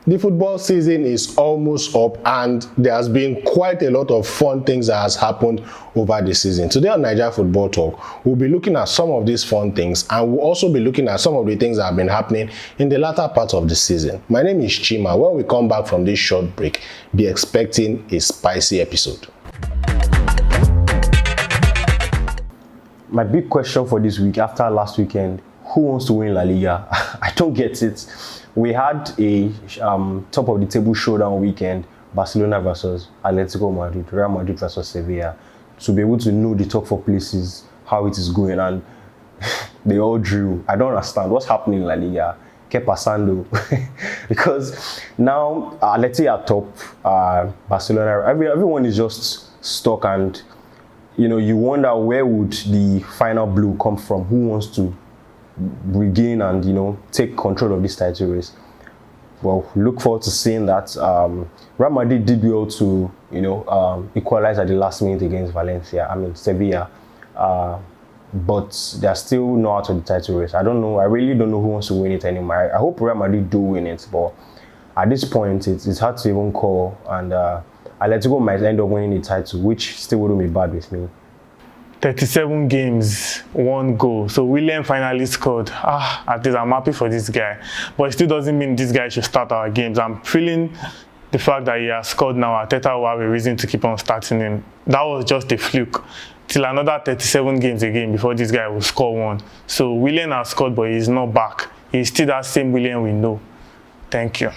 The football season is almost up and there has been quite a lot of fun things that has happened over the season. Today on Naija Football Talk, we'll be looking at some of these fun things and we'll also be looking at some of the things that have been happening in the latter part of the season. My name is Chima. When we come back from this short break, be expecting a spicy episode. My big question for this week, after last weekend, who wants to win La Liga? I don't get it. We had a top of the table showdown weekend, Barcelona versus Atletico Madrid, Real Madrid versus Sevilla, to be able to know the top four places, how it is going, and they all drew. I don't understand what's happening in La Liga. Que pasando? Because now Atleti are top, Barcelona, everyone is just stuck, and you wonder where would the final blow come from? Who wants to regain and take control of this title race? Well, look forward to seeing that. Real Madrid did well to equalize at the last minute against Sevilla, but they're still not out of the title race. I really don't know who wants to win it anymore. I hope Real Madrid do win it, but at this point it's hard to even call, and Atletico might end up winning the title, which still wouldn't be bad with me. 37 games, 1 goal. So William finally scored. At least I'm happy for this guy. But it still doesn't mean this guy should start our games. I'm feeling the fact that he has scored now. Arteta will have a reason to keep on starting him. That was just a fluke. Till another 37 games again before this guy will score one. So William has scored, but he's not back. He's still that same William we know. Thank you.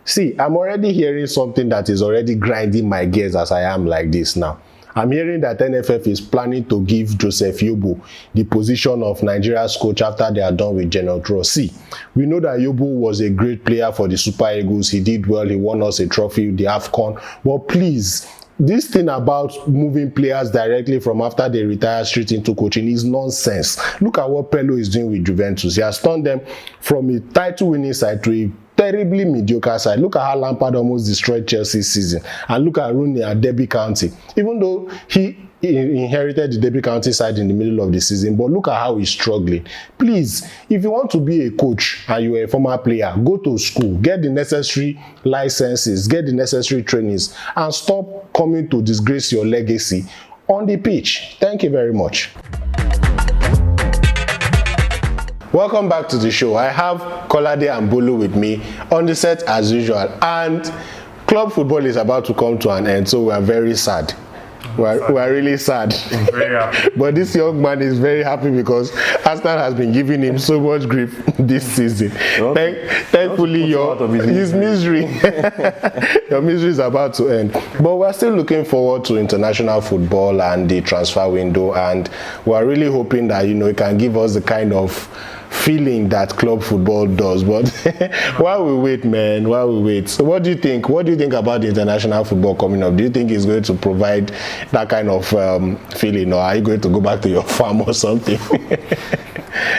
See, I'm already hearing something that is already grinding my gears as I am like this now. I'm hearing that NFF is planning to give Joseph Yobo the position of Nigeria's coach after they are done with General Draw. See, we know that Yobo was a great player for the Super Eagles. He did well. He won us a trophy, the AFCON. But please, this thing about moving players directly from after they retire straight into coaching is nonsense. Look at what Pello is doing with Juventus. He has turned them from a title-winning side to a terribly mediocre side. Look at how Lampard almost destroyed Chelsea's season, and look at Rooney at Derby County, even though he inherited the Derby County side in the middle of the season. But look at how he's struggling. Please, if you want to be a coach and you're a former player, go to school, get the necessary licenses, get the necessary trainings, and stop coming to disgrace your legacy on the pitch. Thank you very much. Welcome back to the show. I have Kolade and Bolu with me on the set as usual, and club football is about to come to an end, so we are very sad. We are really sad. Very happy. But this young man is very happy because Arsenal has been giving him so much grief this season. Thankfully, his misery, your misery is about to end. But we're still looking forward to international football and the transfer window, and we're really hoping that it can give us the kind of feeling that club football does. But while we wait, man, so what do you think about the international football coming up? Do you think it's going to provide that kind of feeling, or are you going to go back to your farm or something?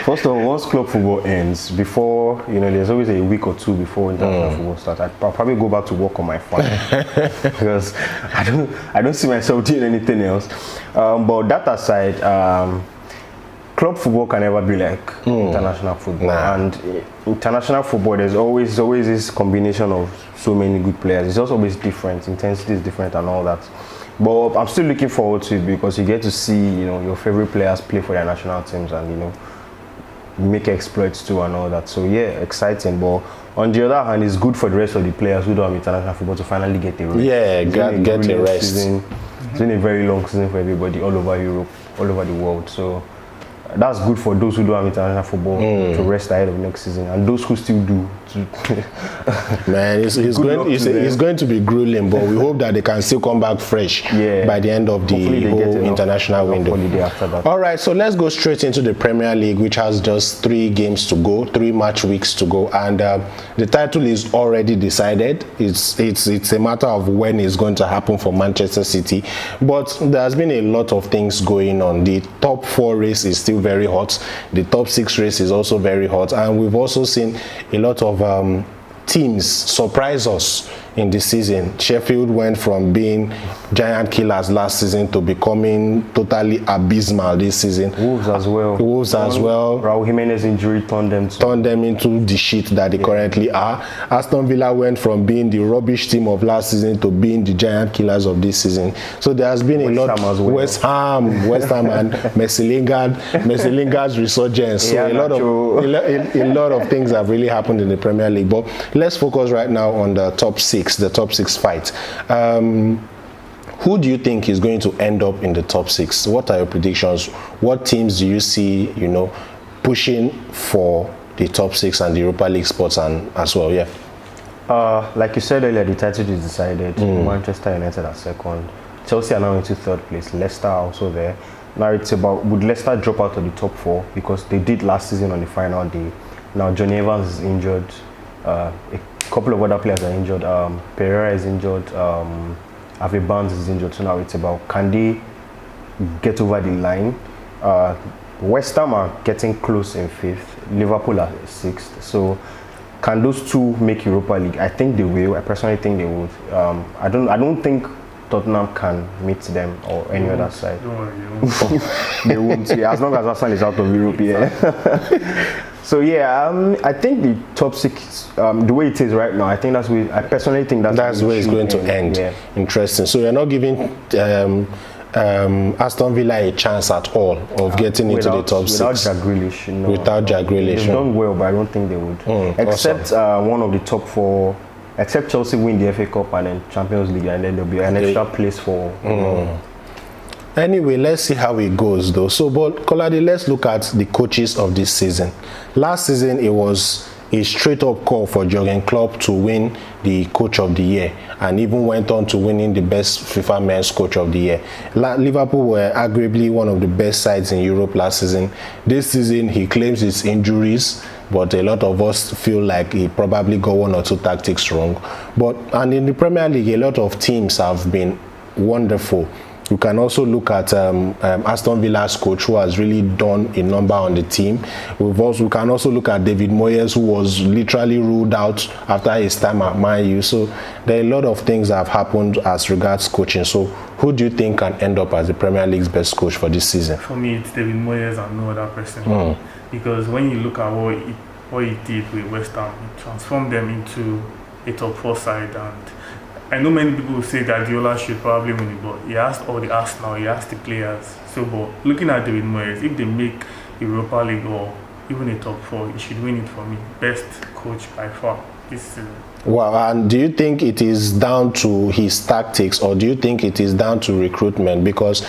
First of all, once club football ends, before there's always a week or two before international football starts, I'll probably go back to work on my farm because I don't see myself doing anything else. But that aside, club football can never be like international football. And international football, there's always this combination of so many good players. It's also always different. Intensity is different and all that. But I'm still looking forward to it because you get to see your favorite players play for their national teams and make exploits too and all that. So yeah, exciting. But on the other hand, it's good for the rest of the players who don't have international football to finally get a rest. Yeah, get a rest. It's been a very long season for everybody all over Europe, all over the world. So that's good for those who don't have international football to rest ahead of next season, and those who still do. Man, it's going to be grueling, but we hope that they can still come back fresh by the end of the whole international window. After that. All right, so let's go straight into the Premier League, which has just 3 games to go, 3 match weeks to go, and the title is already decided. It's a matter of when it's going to happen for Manchester City, but there's been a lot of things going on. The top 4 race is still very hot. The top 6 race is also very hot, and we've also seen a lot of teams surprise us in the season. Sheffield went from being giant killers last season to becoming totally abysmal this season. Wolves as well. Raul Jimenez injury turned them into the shit that they currently are. Aston Villa went from being the rubbish team of last season to being the giant killers of this season. So there has been a lot. West Ham and Messi Lingard's resurgence. So a lot of things have really happened in the Premier League. But let's focus right now on the top six fight. Who do you think is going to end up in the top six? What are your predictions? What teams do you see, pushing for the top six and the Europa League spots and as well? Yeah. Like you said earlier, the title is decided. Manchester United are second. Chelsea are now into third place. Leicester are also there. Now it's about, would Leicester drop out of the top four, because they did last season on the final day. Now Johnny Evans is injured. A couple of other players are injured. Pereira is injured. Ave Barnes is injured. So now it's about, can they get over the line? West Ham are getting close in fifth. Liverpool are sixth. So can those two make Europa League? I think they will. I personally think they would. I don't think Tottenham can meet them or any other side. They won't. Yeah, as long as Arsenal is out of Europe. Yeah. So yeah, I think the top six, the way it is right now, I think that's where I personally think that's where it's going to end. Yeah. Interesting. So you're not giving Aston Villa a chance at all of getting into the top six without Jack Grealish. No, without Jack Grealish, they've done well, but I don't think they would. Except one of the top four. Except Chelsea win the FA Cup and then Champions League, and then there'll be an extra place for. Anyway, let's see how it goes though. So, but Kolade, let's look at the coaches of this season. Last season, it was a straight-up call for Jurgen Klopp to win the Coach of the Year, and even went on to winning the best FIFA Men's Coach of the Year. Liverpool were arguably one of the best sides in Europe last season. This season, he claims it's injuries, but a lot of us feel like he probably got one or two tactics wrong. And in the Premier League, a lot of teams have been wonderful. You can also look at Aston Villa's coach, who has really done a number on the team. We can also look at David Moyes, who was literally ruled out after his time at Man U. So there are a lot of things that have happened as regards coaching. So who do you think can end up as the Premier League's best coach for this season? For me, it's David Moyes and no other person. Because when you look at what he did with West Ham, he transformed them into a top four side, and I know many people will say Guardiola should probably win it, but he asked all the Arsenal, he asked the players. So, but looking at David Moyes, if they make Europa League or even a top four, he should win it for me. Best coach by far this season. Wow, and do you think it is down to his tactics, or do you think it is down to recruitment? Because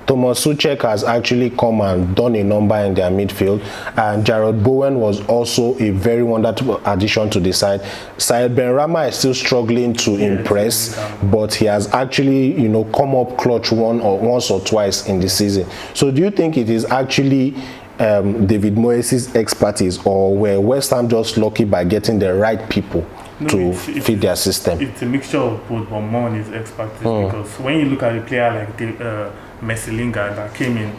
Thomas Suchek has actually come and done a number in their midfield, and Jarrod Bowen was also a very wonderful addition to the side. Syed Benrahma is still struggling to impress, but he has actually, come up clutch once or twice in the season. So do you think it is actually David Moyes' expertise, or were West Ham just lucky by getting the right people to fit their system? It's a mixture of both, but more on his expertise, because when you look at a player like Messi Lingard that came in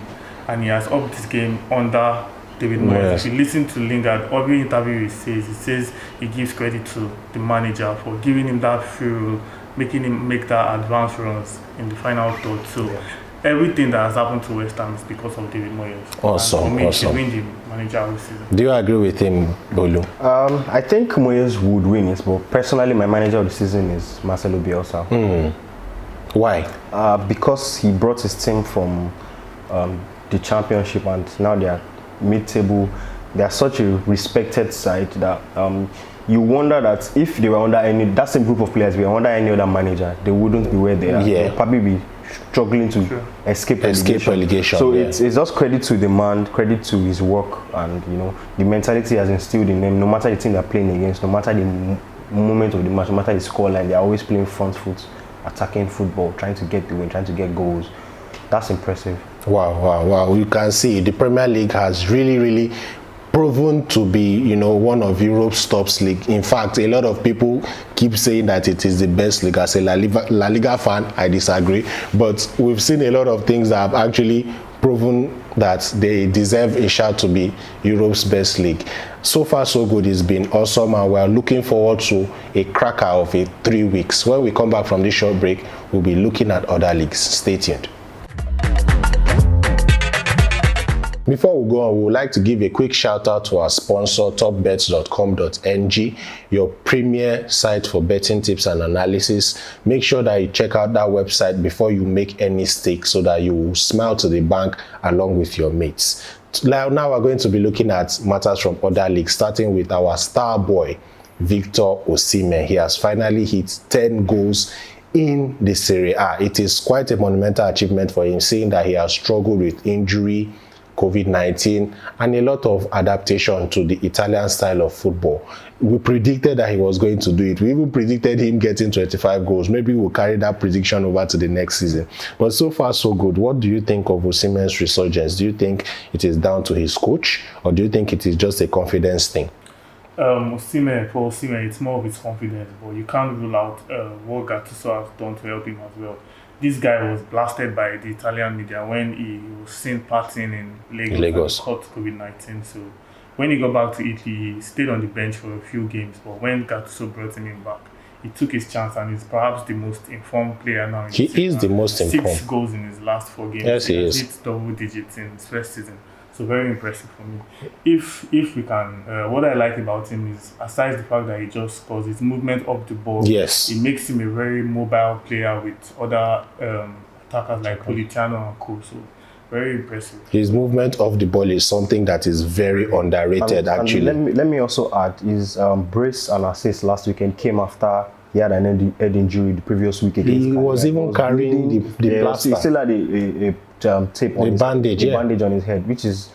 and he has upped his game under David Moyes. If you listen to Lingard, every interview he says he gives credit to the manager for giving him that fuel, making him make that advanced runs in the final third. So everything that has happened to West Ham is because of David Moyes. Awesome. He should win the manager this season. Do you agree with him, Bolu? I think Moyes would win it, but personally my manager of the season is Marcelo Bielsa. Why? Because he brought his team from the championship, and now they are mid-table. They are such a respected side that you wonder that if they were under that same group of players were under any other manager, they wouldn't be where they are. Yeah. They'd probably be struggling to escape relegation. So it's just credit to the man, credit to his work, and the mentality has instilled in them. No matter the team they're playing against, no matter the moment of the match, no matter the scoreline, they're always playing front foot, attacking football, trying to get the win, trying to get goals. That's impressive. Wow. You can see the Premier League has really proven to be, one of Europe's top league. In fact, a lot of people keep saying that it is the best league. As a La Liga fan, I disagree. But we've seen a lot of things that have actually proven that they deserve a shot to be Europe's best league. So far, so good. It's been awesome, and we're looking forward to a cracker of 3 weeks. When we come back from this short break, we'll be looking at other leagues. Stay tuned. Before we go on, we would like to give a quick shout out to our sponsor, topbets.com.ng, your premier site for betting tips and analysis. Make sure that you check out that website before you make any stake so that you will smile to the bank along with your mates. Now we're going to be looking at matters from other leagues, starting with our star boy, Victor Osimhen. He has finally hit 10 goals in the Serie A. It is quite a monumental achievement for him, seeing that he has struggled with injury, COVID-19, and a lot of adaptation to the Italian style of football. We predicted that he was going to do it. We even predicted him getting 25 goals. Maybe we'll carry that prediction over to the next season. But so far, so good. What do you think of Osimhen's resurgence? Do you think it is down to his coach, or do you think it is just a confidence thing? Osimhen, it's more of his confidence, but you can't rule out what Gattuso has done to help him as well. This guy was blasted by the Italian media when he was seen partying in Lagos. And caught COVID-19. So when he got back to Italy, he stayed on the bench for a few games. But when Gattuso brought him back, he took his chance, and he's perhaps the most informed player now. He is the most informed. 6 goals in his last 4 games. Yes, he is. He hit double digits in his first season. So very impressive for me. If we can, what I like about him is, aside the fact that he just scores, his movement up the ball. Yes. It makes him a very mobile player with other attackers like Politano and co. So very impressive. His movement off the ball is something that is very underrated, actually. And let me also add, his brace and assist last weekend came after he had an head injury the previous week against. He was even carrying the plaster. He still had a tape on bandage on his head, which is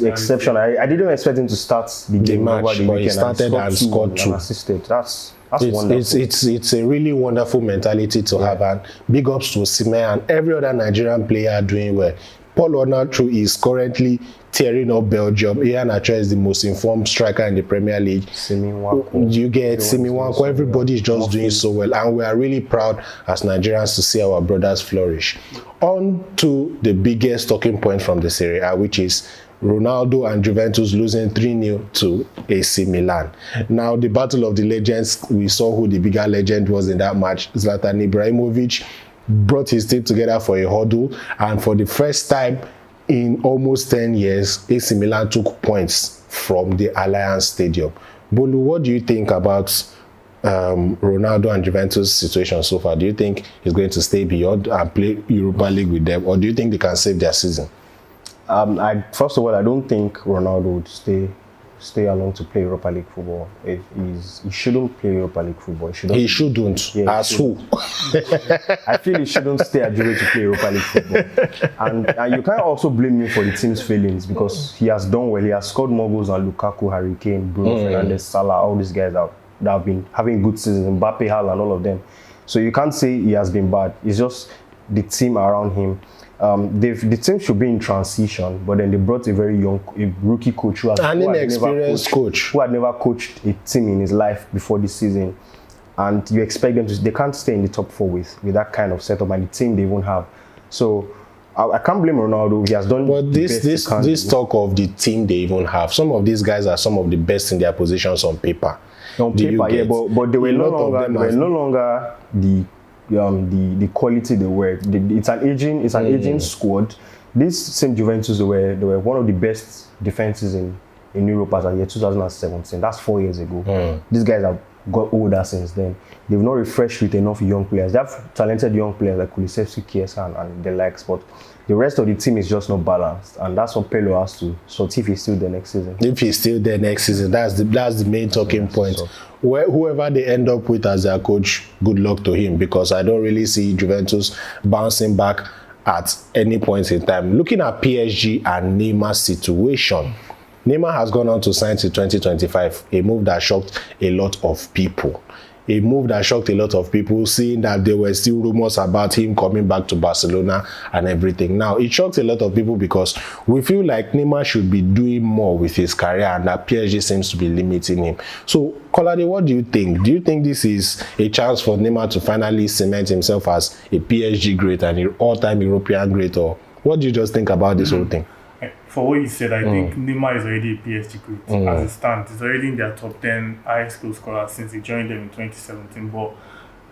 exceptional. I didn't expect him to start the game match, over the but weekend. He started and scored 2 and assisted. That's wonderful. It's a really wonderful mentality to have, and big ups to Osimhen and every other Nigerian player doing well. Paul Onatrue is currently tearing up Belgium. Ian Acho is the most informed striker in the Premier League. You get Simiwanko. Everybody is just doing so well, and we are really proud as Nigerians to see our brothers flourish. On to the biggest talking point from the Serie A, which is Ronaldo and Juventus losing 3-0 to AC Milan. Now, the battle of the legends, we saw who the bigger legend was in that match. Zlatan Ibrahimovic brought his team together for a huddle, and for the first time in almost 10 years, AC Milan took points from the Allianz Stadium. Bolu, what do you think about Ronaldo and Juventus' situation so far? Do you think he's going to stay beyond and play Europa League with them, or do you think they can save their season? First of all, I don't think Ronaldo would stay along to play Europa League football. He shouldn't play Europa League football. He shouldn't. Yeah, As who? I feel he shouldn't stay at Juve to play Europa League football. And you can't also blame him for the team's failings, because he has done well. He has scored more goals than Lukaku, Harry Kane, Bruno Fernandes, Salah, all these guys that have been having good seasons, Mbappe, Haaland, all of them. So you can't say he has been bad. It's just the team around him. The team should be in transition, but then they brought a very young, rookie coach who had never coached a team in his life before this season, and you expect them to. They can't stay in the top 4 with that kind of setup and the team they won't have. So I can't blame Ronaldo. He has done. But this talk of the team they even have, some of these guys are some of the best in their positions on paper. On paper, yeah, but they were no longer the quality they were. It's an aging squad. This same Juventus, they were one of the best defenses in Europe as of year 2017. That's 4 years ago. These guys have got older since then. They've not refreshed with enough young players. They have talented young players like Kulusevski, Chiesa, and the likes, but the rest of the team is just not balanced, and that's what Pelo has to sort if he's still there next season. If he's still there next season, that's the main talking point. Whoever they end up with as their coach, good luck to him, because I don't really see Juventus bouncing back at any point in time. Looking at PSG and Neymar's situation, Neymar has gone on to sign till 2025, a move that shocked a lot of people. Seeing that there were still rumors about him coming back to Barcelona and everything. Now, it shocked a lot of people because we feel like Neymar should be doing more with his career, and that PSG seems to be limiting him. So, Kolade, what do you think? Do you think this is a chance for Neymar to finally cement himself as a PSG great and an all-time European great, or What do you just think about this whole thing? For what you said, I think Neymar is already a PSG great. As it stands, he's already in their top 10 highest goal scorers since he joined them in 2017. But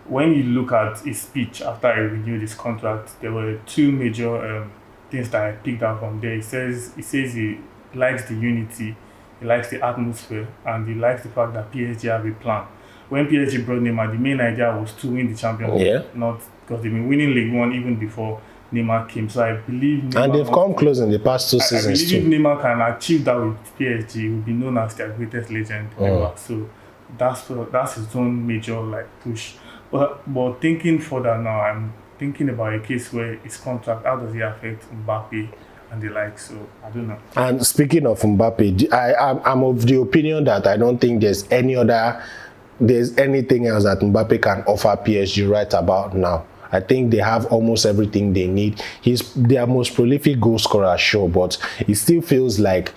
when you look at his speech after he renewed his contract, there were two major things that I picked out from there. He says he likes the unity, he likes the atmosphere, and he likes the fact that PSG have a plan. When PSG brought Neymar, the main idea was to win the Champions League, not because they've been winning League One even before Neymar came. So I believe Neymar, and they've come close in the past 2 seasons I believe if Neymar can achieve that with PSG, he will be known as their greatest legend ever. So that's his own major push. But thinking further now, I'm thinking about a case where his contract, how does it affect Mbappe and the like? So I don't know. And speaking of Mbappe, I'm of the opinion that I don't think there's anything else that Mbappe can offer PSG right about now. I think they have almost everything they need. He's their most prolific goal scorer, sure, but it still feels like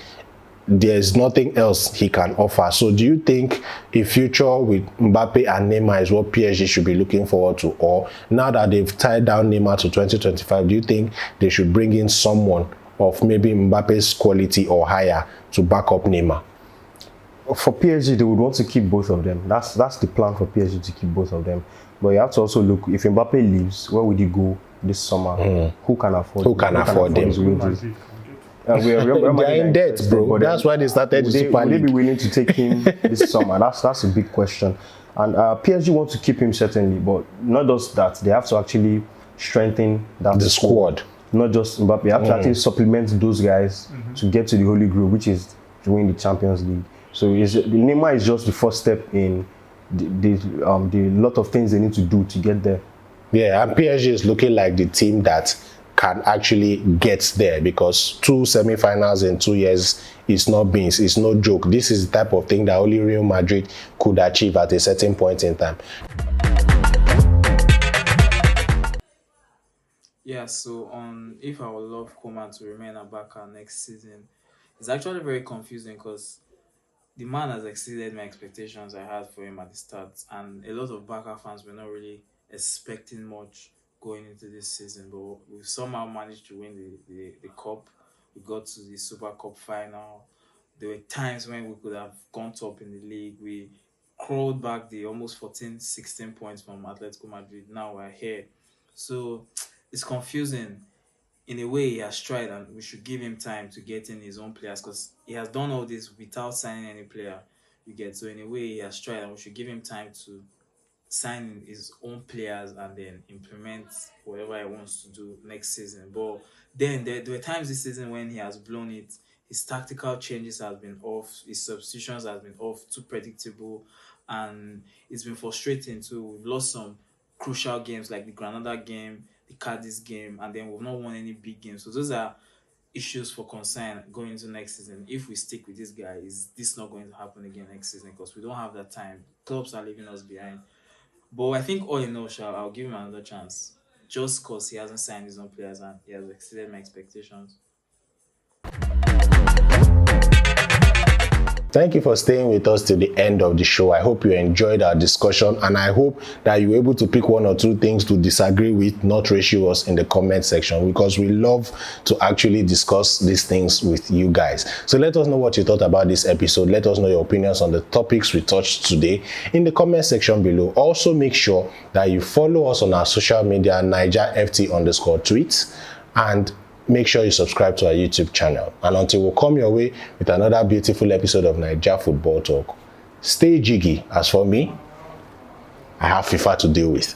there's nothing else he can offer. So do you think a future with Mbappe and Neymar is what PSG should be looking forward to? Or now that they've tied down Neymar to 2025, do you think they should bring in someone of maybe Mbappe's quality or higher to back up Neymar? For PSG, they would want to keep both of them. That's the plan for PSG, to keep both of them. But you have to also look, if Mbappe leaves, where would he go this summer? Who can afford his wages? They're in debt, bro. That's why they started the Super League. Would they be willing to take him this summer? That's a big question. And PSG want to keep him, certainly, but not just that. They have to actually strengthen the squad. Not just Mbappe. They have to actually supplement those guys to get to the Holy Grail, which is to win the Champions League. So Neymar is just the first step in the lot of things they need to do to get there. Yeah, and PSG is looking like the team that can actually get there, because 2 semi-finals in 2 years is not beans, it's no joke. This is the type of thing that only Real Madrid could achieve at a certain point in time. Yeah, so if I would love Koeman to remain at Barca next season, it's actually very confusing because the man has exceeded my expectations I had for him at the start, and a lot of Barca fans were not really expecting much going into this season, but we've somehow managed to win the cup. We got to the Super Cup final. There were times when we could have gone top in the league. We crawled back the almost 14-16 points from Atletico Madrid. Now we're here. So it's confusing. In a way, he has tried, and we should give him time to get in his own players, because he has done all this without signing any player. You get, so in a way, he has tried, and we should give him time to sign his own players and then implement whatever he wants to do next season. But then there were times this season when he has blown it. His tactical changes have been off. His substitutions have been off, too predictable, and it's been frustrating too. We've lost some crucial games like the Granada game, the Cadiz game, and then we've not won any big games. So those are issues for concern going into next season. If we stick with this guy, is this not going to happen again next season? Because we don't have that time. Clubs are leaving us behind. But I think all in all, I'll give him another chance, just because he hasn't signed his own players and he has exceeded my expectations. Thank you for staying with us till the end of the show. I hope you enjoyed our discussion, and I hope that you were able to pick 1 or 2 things to disagree with, not ratio us in the comment section, because we love to actually discuss these things with you guys. So let us know what you thought about this episode. Let us know your opinions on the topics we touched today in the comment section below. Also, make sure that you follow us on our social media, NaijaFT_tweets, and make sure you subscribe to our YouTube channel. And until we come your way with another beautiful episode of Naija Football Talk, stay jiggy. As for me, I have FIFA to deal with.